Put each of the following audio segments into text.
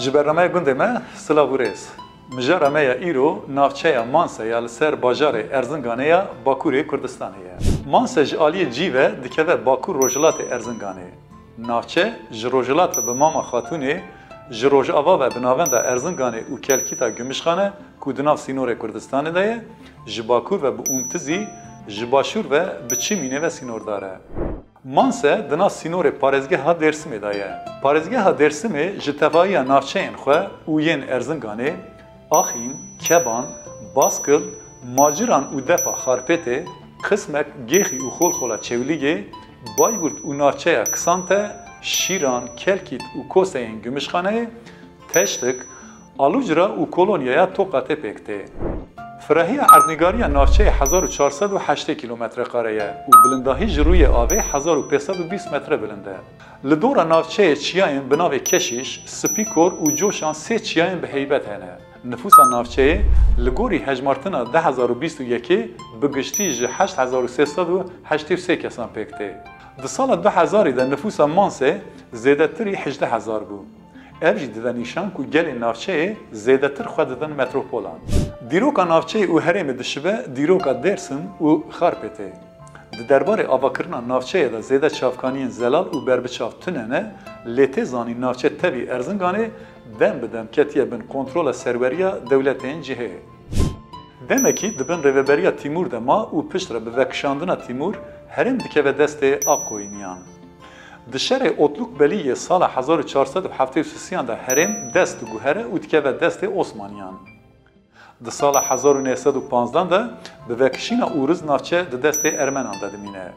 جبرنامه گنده ما سلاوریز مجرمه ایرو نافچه مانسه یا لسر باجار ارزنگانه یا باکوری کردستانه مانسه جالی جیوه دکوه باکور روجلات ارزنگانه نافچه جروجلات به ماما خاتونه جروج آوا و بناوند ارزنگانه و کلکیتا گمشخانه کودناف سینور کردستانه ده جباکور و به امتزی جباشور و بچی مینه و سینور داره مانسه دنا سینور پارزگه ها درسمه دایه. پارزگه ها درسمه جتوایی نافچه این خواه اوین ارزنگانه، آخین، کبان، باسکل، ماجران او دفا خارپته، قسمک گیخی او خول خولا چولیگه، بایبورد او نافچه کسانته، شیران، کلکیت او کوسه این گمشخانه، تشتک، آلوجرا او کولونیایا توقاته پکته. فرهی اردنگاری نافچه 1408 کیلومتر قاره و بلندهی جروی آوه 1520 متر بلنده. لدور نافچه چیاین بناو کشیش، سپیکور و جوشان سه چیاین به هیبت هنه. نفوس نافچه لگوری هجمارتنا 1021 بگشتی ج 8383 کسان پکته. در سال 2000 ده نفوس مانسه زیده تری 18000 بود. اوجی دادن نیشان که گل نافچه زیده تر خود دادن متروپولان. دیروکا نافچه او هرم دشبه دیروکا درسن و خارپته. درباره آواکرنا نافچه دا زیده چافکانین زلال و بربچاف تننه لیته زانی نافچه تبی ارزنگانه دم بدم کتیه بن کنترول سروریا دولتین جهه. دمکی دبن روبریا تیمور دما و پشت را به وکشاندنا تیمور هرم دکه و دست آقوینیان. دشهر اوتلوک بلیه سال 1473 ده هرم دست گوهره و دکه و دست عثمانیان. در سال 1915 ده به وکشین اورز نافچه ده دست ارمنان داده مینه.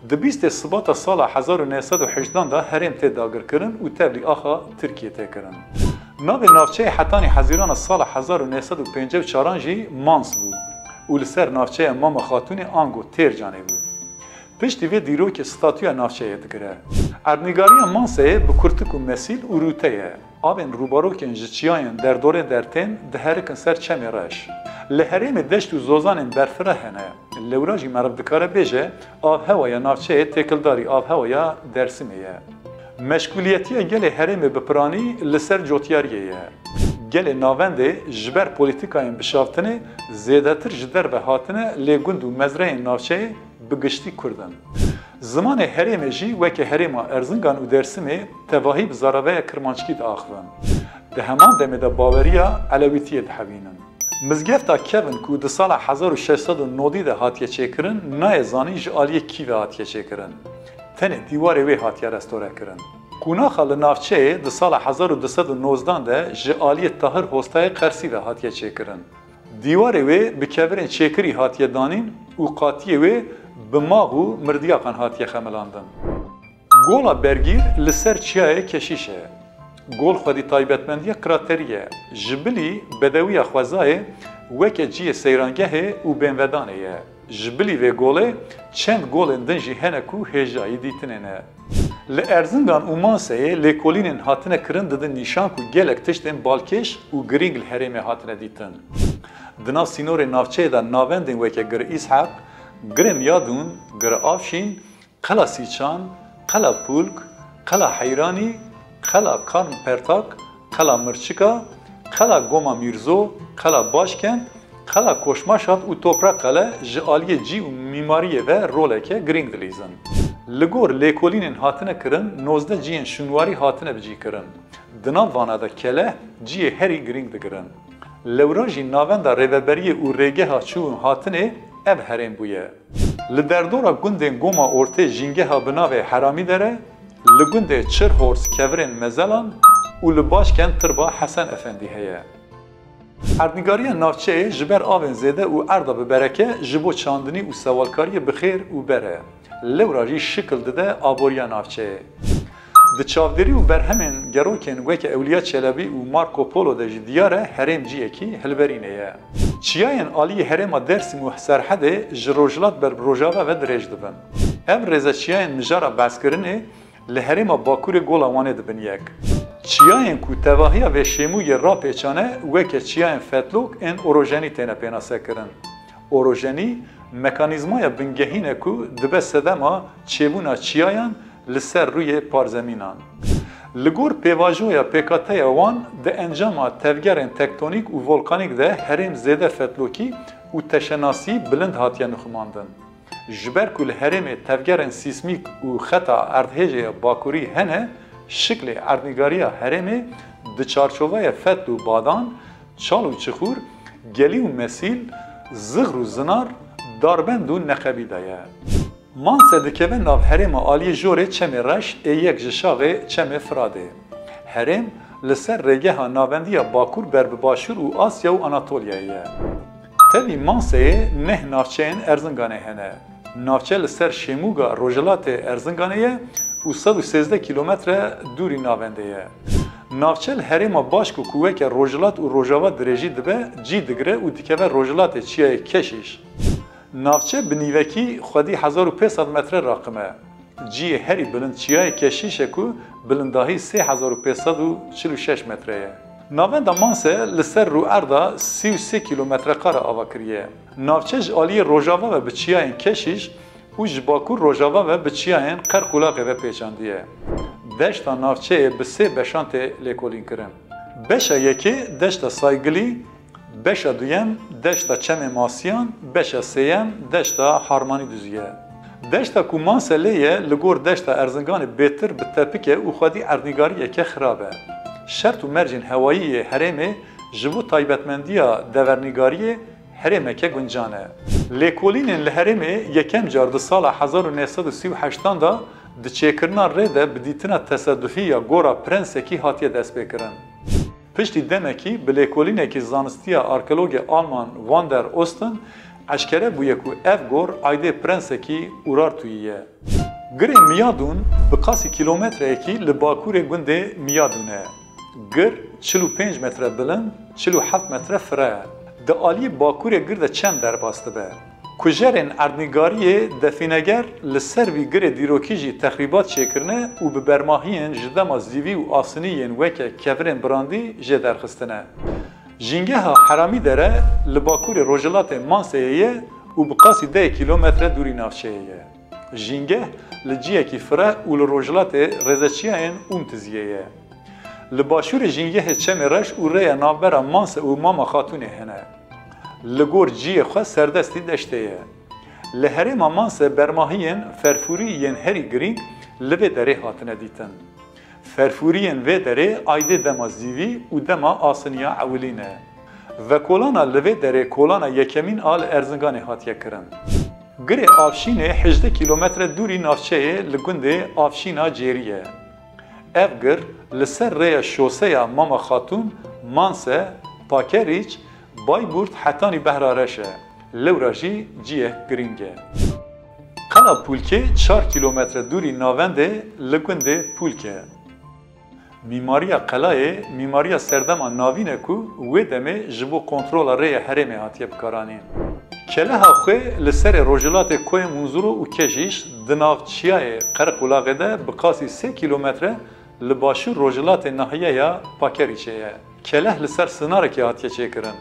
ده 20 سبات سال 1918 ده هرم ته داگر کرن و تبلی آخا ترکیه ته کرن. ناو نافچه حتانی حزیران سال 1954 جی مانس بود و لسر نافچه مام خاتون آنگو تیر جانه بود. پشتی وی دیرو که ستاتوی نافچه دگره. اردنگاری مانسه به کرتک و مسیل و روته آبن روباروکن جچیاین در دوره درتن دهرکن سر چمی راش. لحریم دشت و زوزان برفره هنه. لوراجی مرد دکاره بیجه آب هوای نافچه تکلداری آب هوای درسمیه. مشغولیتی گل حریم بپرانی لسر جوتیاریه. گل ناونده جبر پولیتیکاین بشافتنه زیادتر جدر و هاتنه لگوند و مزرعه نافچه بگشتی کردن. زمان حریم جی وکی حریم ارزنگان و درسمه تواهی بزاراوه کرمانچکی دا آخوان. ده همان دمه دا باوریا علویتیه ده حوینن. مزگفتا کون که ده سال 1690 ده هاتیه چه کرن نای زانی جالیه کیوه هاتیه چه کرن. تنه دیواره وی هاتیه رستوره کرن. کوناخا لنافچه ده سال 1219 ده جالیه تاهر هستای قرسی و هاتیه چه کرن. دیواره وی بکورین چکری هاتیه دانین و قاطیه وی بماغو مردیاقان هاتیه خملاندن. گولا برگیر لسر چیای کشیشه. گول خودی تایبتمندی کراتریه. جبلی بدوی خوزای وکه جی سیرانگه و بینودانه. جبلی و گوله چند گول دنجی هنکو هجایی دیتنه. لارزنگان و مانسه لکولینن هاتنه کرن دادن نیشان کو گلک تشتن بالکش و گرینگل هرمه هاتنه دیتن. دنا سینور نافچه دا ناوندن وکه گر اسحاق گرم یادون گر آفشین قلا سیچان قلا پولک قلا حیرانی قلا کارم پرتاک قلا مرچکا قلا گوما میرزو قلا باشکن قلا کوشماشات و توپرا قلا جالیه جی و میماریه و رولکه گرینگ دلیزن. لگور لیکولینن هاتنه کرن 19 جیین شنواری هاتنه بجی کرن. دنام وانا دا کله جی هری گرینگ دگرن. لوراجی ناوندا ریوبری و ریگه ها چون هاتنه اب هرم بویه. لدردورا گندن گوما orte جینگه ها بناوه حرامی داره لگنده چر هورس کورن مزلان و لباشکن تربا حسن افندی هیه. اردنگاری نافچه جبر آون زیده و اردا ببرکه جبو چاندنی و سوالکاری بخیر و بره. لوراجی شکل داده آبوریا نافچه. د چاودری و برهمن گروکن وکه اولیا چلبی و مارکو پولو د دیاره هرم جیه کی هلبرینه یه. چیاین آلی هرم درسی محسرحده جروجلات بر بروجاوا و درج دبن. ام رزا چیاین مجارا بسکرنه لهرم باکور گولاوانه دبن یک. چیاین کو تواهیا و شیموی را پیچانه وکه چیاین فتلوک ان اوروژنی تنه پیناسه کرن. اوروژنی مکانیزمای بنگهینه کو دبه سدما چیبونا چیاین لسر روی پارزمینان. Ligor pêvajoya pêkateya wan di encama tevgerên tektonîk û volkanîk de herêm zêde fetlokî û teşenasî bilind hatiye nixumandin. Ji ber ku li herêmê tevgerên sîsmîk û xeta erdhêjê bakurî hene, şiklê erdnîgariya herêmê di çarçovaya fetl û badan, çal û çixûr, gelî û mesîl, zigr û zinar, darbend û neqebî de ye. Manse dikeve nav herêma aliyê jorê çemê reş ê yek ji şaxê çemê Firadê. Herêm li ser rêgeha navendiya Bakur ber bi Başûr û Asya û Anatolyayê ye. Tevî Manseyê neh navçeyên Erzinganê hene. Navçe li ser şêmûga Rojhilatê Erzinganê ye û 113 kilometre dûrî navendê ye. Navçe li herêma Başk û ku weke Rojhilat û Rojava dirêjî dibe, cî digire û dikeve Rojhilatê Çiyayê Keşîş. Navçe bi nîvekî xwedî 1500 metre raqime. Ciyê herî bilind Çiyayê Keşîşê ku bilindahî 3546 metre ye. Navenda Manse li ser rûerda 33 kilometrekare ava kiriye. Navçe ji aliyê Rojava ve bi Çiyayên Keşîş û ji Bakur Rojava ve bi Çiyayên Qerqulaqê ve pêçandiye. Deşta navçeyê bi sê beşan tê lêkolîn kirin. Beşa yekê deşta Saygilî, beşa duyem deşta Çemê Masiyan, beşa sêyem deşta Harmanî Düzye. Deşta ku Manse lê ye li gor deşta Erzinganê bêtir bi tepike û xwedî erdnîgariyeke xirab e. Şert û mercên hewayî yê herêmê ji bo taybetmendiya devernîgariyê herêmeke guncan e. Lêkolînên li herêmê yekem car di sala 1938 da di çêkirina rê de bi dîtina tesedüfî ya gora prensekî hatiye destpêkirin. Piştî demekî bi lêkolînekî zanistiya arkeologê Alman Van der Osten eşkere bûye ku ev gor aydê prensekî Urartuî ye. Girê Miyadûn bi qasî kilometreyekî li bakurê gundê Miyadûn e. Gir 45 metre bilind, 47 metre fire ye. Di aliyê bakurê gir de çend derbas dibe. Kujerên erdnîgariyê defîneger li ser vî girê dîrokî jî texrîbat çêkirine û bi bermahiyên ji dema zîvî û asîniyên weke kevirên birandî jê derxistine. Jîngeha Heramîdere li bakurê Rojhilatê Manseyê ye û bi qasî 10 kilometre dûrî navçeyê ye. Jîngeh li ciyekî fire û li Rojhilatê Rêzeçiyayên Umtiziyê ye. Li başûrê jîngehê Çemê Reş û rêya navbera Manse û Mama Xatûnê hene. Li gor ciyê xwe serdestî deştê ye. Li herêma Manse bermahiyên ferfûrî yên herî girîng li vê derê hatine dîtin. Ferfûriyên vê derê aydê dema zîvî û dema asiniya ewilîn e. Vekolana li vê derê kolana yekemîn a li Erzinganê hatiye kirin. Girê Avşînê 18 kilometre dûrî navçeyê li gundê Avşîna Cêrî ye. Ev gir li ser rêya şoseya Mama Xatûn, Manse, Pakeriç, Bayburt hetanî behra reş e. Lewra jî ciyeh girîng e. Qala Pûlkê 4 kilometre dûrî navendê li gundê Pûlk e. Mîmariya qelayê mîmariya serdema navîn e ku wê demê ji bo kontrola rêya herêmê hatiye bikaranîn. Keleha xwe li serê Rojhilatê Koyê Munzûro û Keşîş di nav Çiyayê Qerqulaqê de bi qasî 3 kilometre li başûr Rojhilatê nahiyeya Pakeriçê ye. Keleh li ser sinarekê hatiye çêkirin.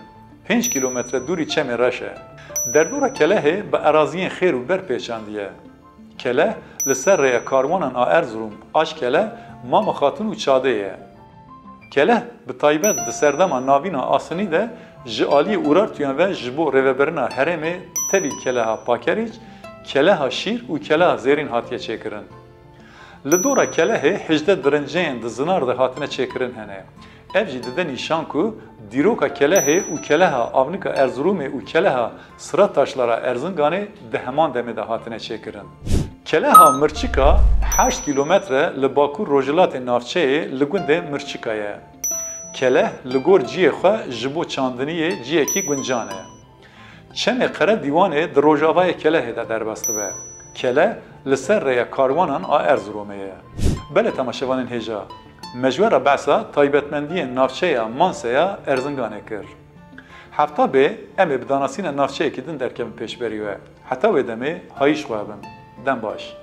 5 kilometre dûrî Çemê Reş e. Derdora Kelehê bi eraziyên xêr û ber pêçandiye. Keleh li ser rêya karwanan a Erzurum, Aşkeleh, Mama Xatûn û Çadê ye. Keleh bi taybet di serdema navîna Asînî de ji aliyê Urartuyan ve ji bo rêveberina herêmê tevî Keleha Pakeriç, Keleha Şîr û Keleha Zêrîn hatiye çêkirin. Li dora Kelehê 18 dirinceyên di zinar de hatine çêkirin hene. Ev jî dide nîşan ku dîroka Kelehê û Keleha Avnika Erzurumê û Keleha Sırataşlara Erzinganê di heman demê de hatine çêkirin. Keleha Mirçika 8 kilometre li Bakur Rojhilatê navçeyê li gundê Mirçika ye. Keleh li gor ciyê xwe ji bo çandiniyê ciyekî guncan e. Çemê Qere Dîwanê di Rojavayê Kelehê de derbas dibe. Keleh li ser rêya karwanan a Erzurumê ye. Belê temaşevanên hêja, mecwera behsa taybetmendiyên navçeya Manseya Erzinganê kir. Hefta bê em ê bi danasîna navçeyekî din derkevin pêşberî we. Heta wê demê hayîş xwe bin. Dem baş.